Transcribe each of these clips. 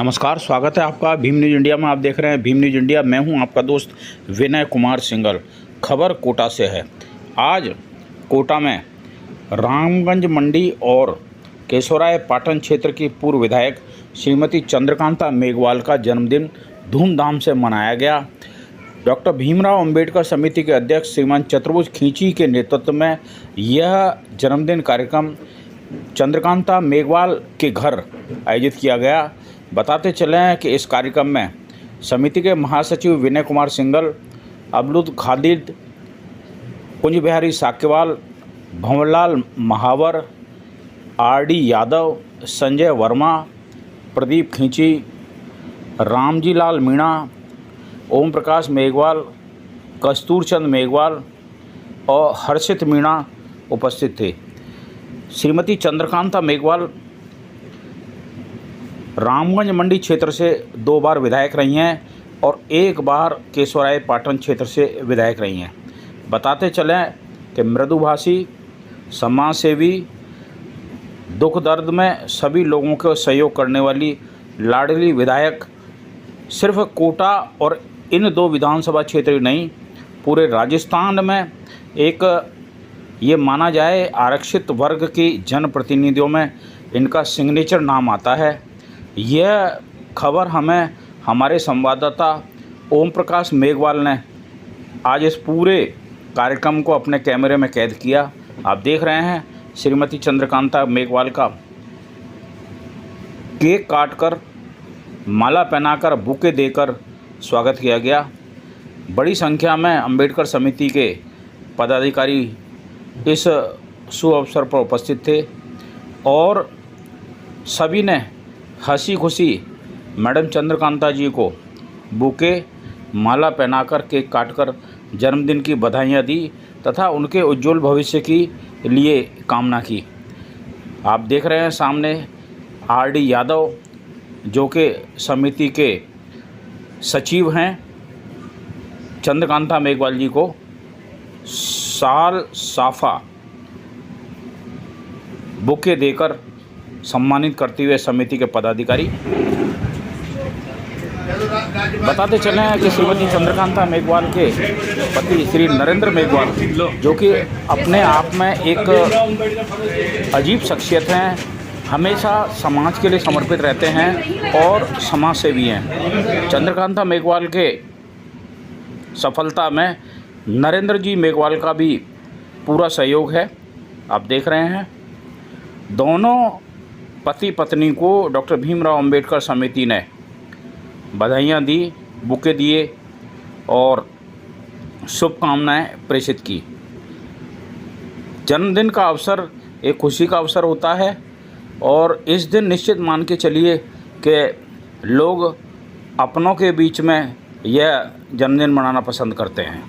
नमस्कार, स्वागत है आपका भीम न्यूज़ इंडिया में। आप देख रहे हैं भीम न्यूज़ इंडिया। मैं हूं आपका दोस्त विनय कुमार सिंगल। खबर कोटा से है। आज कोटा में रामगंज मंडी और केशवराय पाटन क्षेत्र की पूर्व विधायक श्रीमती चंद्रकांता मेघवाल का जन्मदिन धूमधाम से मनाया गया। डॉक्टर भीमराव अंबेडकर समिति के अध्यक्ष श्रीमान चतुर्भुज खींची के नेतृत्व में यह जन्मदिन कार्यक्रम चंद्रकांता मेघवाल के घर आयोजित किया गया। बताते चलें कि इस कार्यक्रम में समिति के महासचिव विनय कुमार सिंगल, अब्दुल खालिद, कुंज बिहारी साक्यवाल, भंवरलाल महावर, आर.डी. यादव, संजय वर्मा, प्रदीप खींची, रामजी लाल मीणा, ओम प्रकाश मेघवाल, कस्तूरचंद मेघवाल और हर्षित मीणा उपस्थित थे। श्रीमती चंद्रकांता मेघवाल रामगंज मंडी क्षेत्र से 2 बार विधायक रही हैं और 1 बार केशवराय पाटन क्षेत्र से विधायक रही हैं। बताते चलें कि मृदुभाषी, समाजसेवी, दुख दर्द में सभी लोगों को सहयोग करने वाली लाडली विधायक सिर्फ कोटा और इन 2 विधानसभा क्षेत्र नहीं, पूरे राजस्थान में एक ये माना जाए आरक्षित वर्ग की जनप्रतिनिधियों में इनका सिग्नेचर नाम आता है। यह खबर हमें हमारे संवाददाता ओम प्रकाश मेघवाल ने आज इस पूरे कार्यक्रम को अपने कैमरे में कैद किया। आप देख रहे हैं श्रीमती चंद्रकांता मेघवाल का केक काटकर, माला पहनाकर, बुके देकर स्वागत किया गया। बड़ी संख्या में अंबेडकर समिति के पदाधिकारी इस शुभ अवसर पर उपस्थित थे और सभी ने हंसी खुशी मैडम चंद्रकांता जी को बुके, माला पहनाकर, केक काटकर जन्मदिन की बधाइयाँ दी तथा उनके उज्जवल भविष्य की लिए कामना की। आप देख रहे हैं सामने आर.डी. यादव जो कि समिति के सचिव हैं, चंद्रकांता मेघवाल जी को साल साफा बुके देकर सम्मानित करते हुए समिति के पदाधिकारी। बताते चले हैं कि श्रीमती चंद्रकांता मेघवाल के पति श्री नरेंद्र मेघवाल जो कि अपने आप में एक अजीब शख्सियत हैं, हमेशा समाज के लिए समर्पित रहते हैं और समाज सेवी हैं। चंद्रकांता मेघवाल के सफलता में नरेंद्र जी मेघवाल का भी पूरा सहयोग है। आप देख रहे हैं दोनों पति पत्नी को डॉक्टर भीमराव अंबेडकर समिति ने बधाइयाँ दी, बुके दिए और शुभकामनाएं प्रेषित की। जन्मदिन का अवसर एक खुशी का अवसर होता है और इस दिन निश्चित मान के चलिए कि लोग अपनों के बीच में यह जन्मदिन मनाना पसंद करते हैं।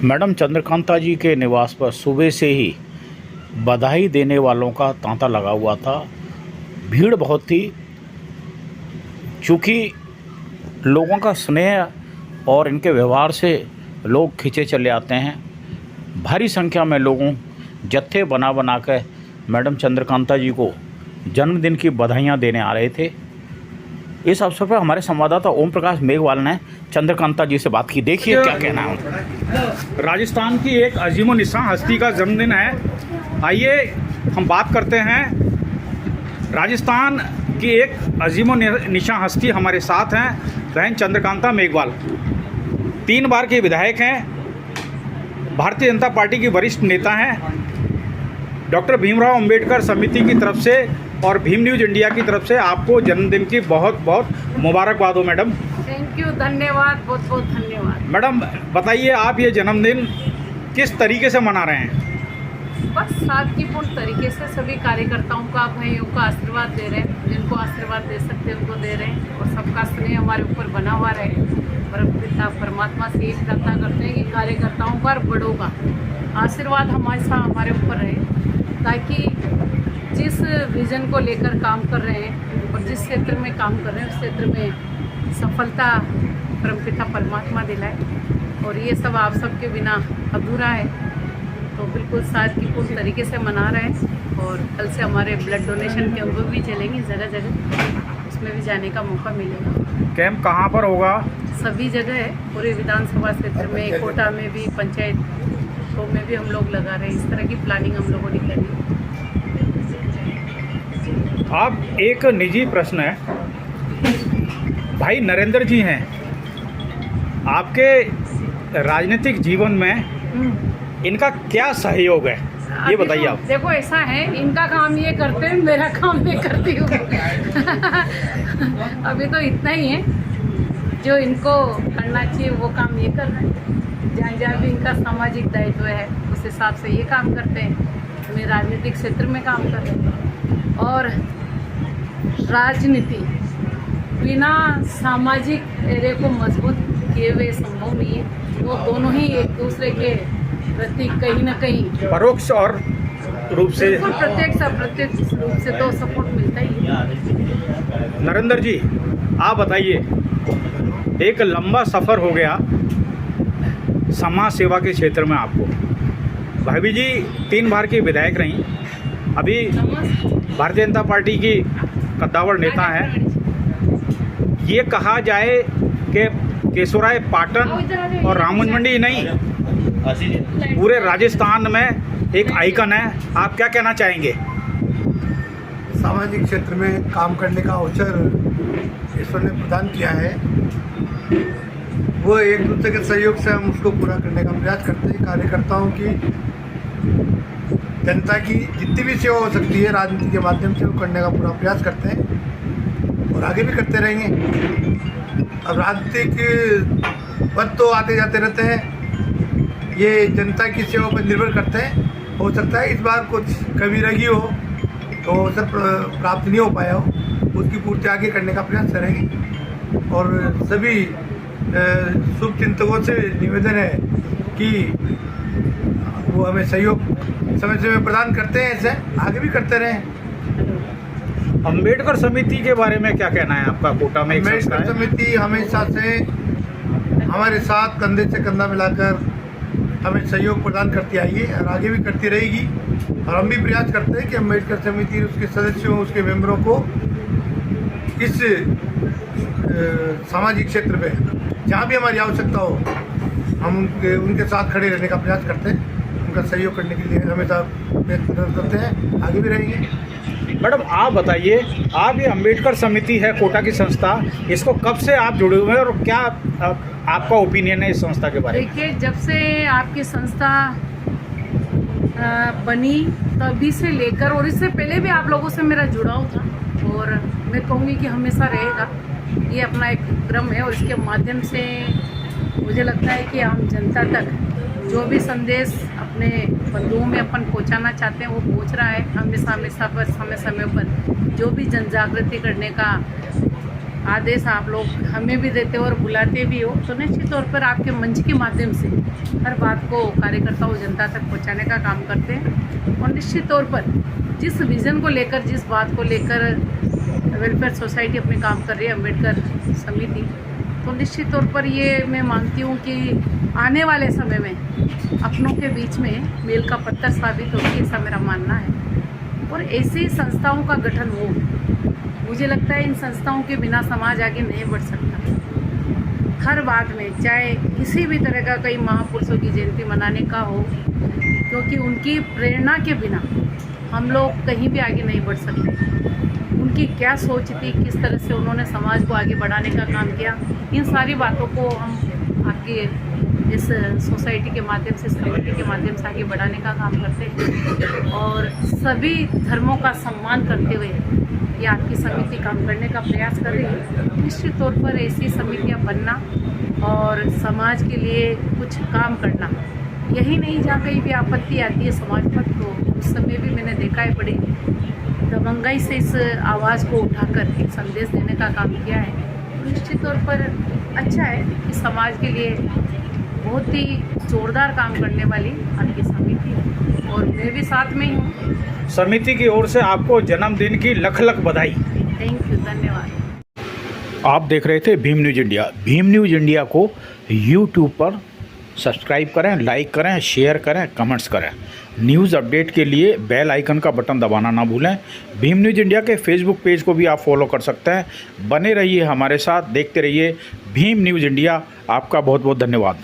मैडम चंद्रकांता जी के निवास पर सुबह से ही बधाई देने वालों का तांता लगा हुआ था। भीड़ बहुत थी, चूँकि लोगों का स्नेह और इनके व्यवहार से लोग खिंचे चले आते हैं। भारी संख्या में लोगों जत्थे बना बना के मैडम चंद्रकांता जी को जन्मदिन की बधाइयाँ देने आ रहे थे। इस अवसर पर हमारे संवाददाता ओम प्रकाश मेघवाल ने चंद्रकांता जी से बात की। देखिए क्या कहना है। राजस्थान की एक अजीम निशान हस्ती का जन्मदिन है। आइए हम बात करते हैं। राजस्थान की एक अजीम निशान हस्ती हमारे साथ हैं, बहन चंद्रकांता मेघवाल। 3 बार के विधायक हैं, भारतीय जनता पार्टी की वरिष्ठ नेता हैं। डॉक्टर भीमराव अंबेडकर समिति की तरफ से और भीम न्यूज़ इंडिया की तरफ से आपको जन्मदिन की बहुत बहुत मुबारकबाद हो मैडम। थैंक यू, धन्यवाद, बहुत बहुत धन्यवाद। मैडम बताइए, आप ये जन्मदिन किस तरीके से मना रहे हैं? बस सादगीपूर्ण तरीके से सभी कार्यकर्ताओं का, भाइयों का आशीर्वाद दे रहे हैं। जिनको आशीर्वाद दे सकते हैं उनको दे रहे हैं और सबका स्नेह हमारे ऊपर बना हुआ रहे। परमपिता परमात्मा से एक प्रार्थना करते हैं कि कार्यकर्ताओं का और बड़ों का आशीर्वाद हमेशा हमारे ऊपर रहे, ताकि जिस विज़न को लेकर काम कर रहे हैं और जिस क्षेत्र में काम कर रहे हैं उस क्षेत्र में सफलता परमपिता परमात्मा दिलाए, और ये सब आप सबके बिना अधूरा है। तो बिल्कुल सादगीपूर्ण तरीके से मना रहे हैं, और कल से हमारे ब्लड डोनेशन कैंप भी चलेंगे जगह जगह, उसमें भी जाने का मौका मिलेगा। कैंप कहाँ पर होगा? सभी जगह है, पूरे विधानसभा क्षेत्र में, कोटा में भी, पंचायतों में भी हम लोग लगा रहे हैं। इस तरह की प्लानिंग हम लोगों ने करी। आप एक निजी प्रश्न है, भाई नरेंद्र जी हैं, आपके राजनीतिक जीवन में इनका क्या सहयोग है, ये बताइए आप। देखो ऐसा है, इनका काम ये करते हैं, मेरा काम मैं करती हूँ। अभी तो इतना ही है, जो इनको करना चाहिए वो काम ये कर रहे हैं। जहाँ जहाँ भी इनका सामाजिक दायित्व है उस हिसाब से ये काम करते हैं। मैं राजनीतिक क्षेत्र में काम कर रही हूँ, और राजनीति बिना सामाजिक एरिया को मजबूत किए हुए संभव नहीं है। वो दोनों ही एक दूसरे के प्रति कहीं ना कहीं परोक्ष और रूप से, प्रत्यक्ष अप्रत्यक्ष रूप से तो सपोर्ट मिलता ही है। नरेंद्र जी आप बताइए, एक लंबा सफ़र हो गया समाज सेवा के क्षेत्र में आपको। भाभी जी 3 बार की विधायक रहीं, अभी भारतीय जनता पार्टी की कद्दावर नेता हैं। ये कहा जाए कि केशोराय पाटन और रामगंज मंडी नहीं, पूरे राजस्थान में एक आइकन है। आप क्या कहना चाहेंगे? सामाजिक क्षेत्र में काम करने का अवसर ईश्वर ने प्रदान किया है, वो एक दूसरे के सहयोग से हम उसको पूरा करने का प्रयास करते हैं। कार्यकर्ताओं की, जनता की जितनी भी सेवा हो सकती है राजनीति के माध्यम से वो करने का पूरा प्रयास करते हैं, और आगे भी करते रहेंगे। अब राजनीतिक पद तो आते जाते रहते हैं, ये जनता की सेवा पर निर्भर करते हैं। हो सकता है इस बार कुछ कमी रही हो तो अवसर प्राप्त नहीं हो पाया हो, उसकी पूर्ति आगे करने का प्रयास करेंगे। और सभी शुभ चिंतकों से निवेदन है कि वो हमें सहयोग समय समय प्रदान करते हैं, ऐसे आगे भी करते रहें। अम्बेडकर समिति के बारे में क्या कहना है आपका? कोटा में अम्बेडकर समिति हमेशा से हमारे साथ कंधे से कंधा मिलाकर हमें सहयोग प्रदान करती आई है और आगे भी करती रहेगी। और हम भी प्रयास करते हैं कि अम्बेडकर समिति उसके सदस्यों, उसके मेंबरों को इस सामाजिक क्षेत्र में जहाँ भी हमारी आवश्यकता हो हम उनके साथ खड़े रहने का प्रयास करते हैं। उनका सहयोग करने के लिए हमेशा प्रयत्न करते हैं, आगे भी रहेंगे। मैडम आप बताइए, आप ये अम्बेडकर समिति है कोटा की संस्था, इसको कब से आप जुड़े हुए हैं और क्या आपका ओपिनियन है इस संस्था के बारे में? देखिए, जब से आपकी संस्था बनी तभी से लेकर, और इससे पहले भी आप लोगों से मेरा जुड़ाव था, और मैं कहूँगी कि हमेशा रहेगा। ये अपना एक क्रम है, और इसके माध्यम से मुझे लगता है कि आम जनता तक जो भी संदेश अपने बंधुओं में अपन पहुंचाना चाहते हैं वो पहुंच रहा है। हमेशा पर समय समय पर जो भी जन जागृति करने का आदेश आप लोग हमें भी देते हो और बुलाते भी हो, तो निश्चित तौर पर आपके मंच के माध्यम से हर बात को कार्यकर्ताओं, जनता तक पहुंचाने का काम करते हैं। और निश्चित तौर पर जिस विज़न को लेकर, जिस बात को लेकर वेलफेयर सोसाइटी अपने काम कर रही है, अम्बेडकर समिति, तो निश्चित तौर पर ये मैं मानती हूँ कि आने वाले समय में अपनों के बीच में मेल का पत्थर साबित होगी, ऐसा मेरा मानना है। और ऐसी संस्थाओं का गठन हो, मुझे लगता है इन संस्थाओं के बिना समाज आगे नहीं बढ़ सकता। हर बात में, चाहे किसी भी तरह का कई महापुरुषों की जयंती मनाने का हो, क्योंकि उनकी प्रेरणा के बिना हम लोग कहीं भी आगे नहीं बढ़ सकते। उनकी क्या सोच थी, किस तरह से उन्होंने समाज को आगे बढ़ाने का काम किया, इन सारी बातों को हम आपके इस सोसाइटी के माध्यम से, समिति के माध्यम से आगे बढ़ाने का काम करते हैं। और सभी धर्मों का सम्मान करते हुए ये आपकी समिति काम करने का प्रयास कर रही है। निश्चित तौर पर ऐसी समितियाँ बनना और समाज के लिए कुछ काम करना, यही नहीं जहाँ कहीं भी आपत्ति आती है समाज पर, तो उस समय भी मैंने देखा है बड़ी दबंगाई से इस आवाज़ को उठाकर एक संदेश देने का काम किया है। तो निश्चित तौर पर अच्छा है कि समाज के लिए बहुत ही जोरदार काम करने वाली आपकी समिति है और मैं भी साथ में ही हूँ। समिति की ओर से आपको जन्मदिन की लख लख बधाई। थैंक यू, धन्यवाद। आप देख रहे थे Bhim news India. Bhim news India को यूट्यूब पर सब्सक्राइब करें, लाइक करें, शेयर करें, कमेंट्स करें। न्यूज़ अपडेट के लिए बेल आइकन का बटन दबाना ना भूलें। भीम न्यूज़ इंडिया के फेसबुक पेज को भी आप फॉलो कर सकते हैं। बने रहिए हमारे साथ, देखते रहिए भीम न्यूज़ इंडिया। आपका बहुत बहुत धन्यवाद।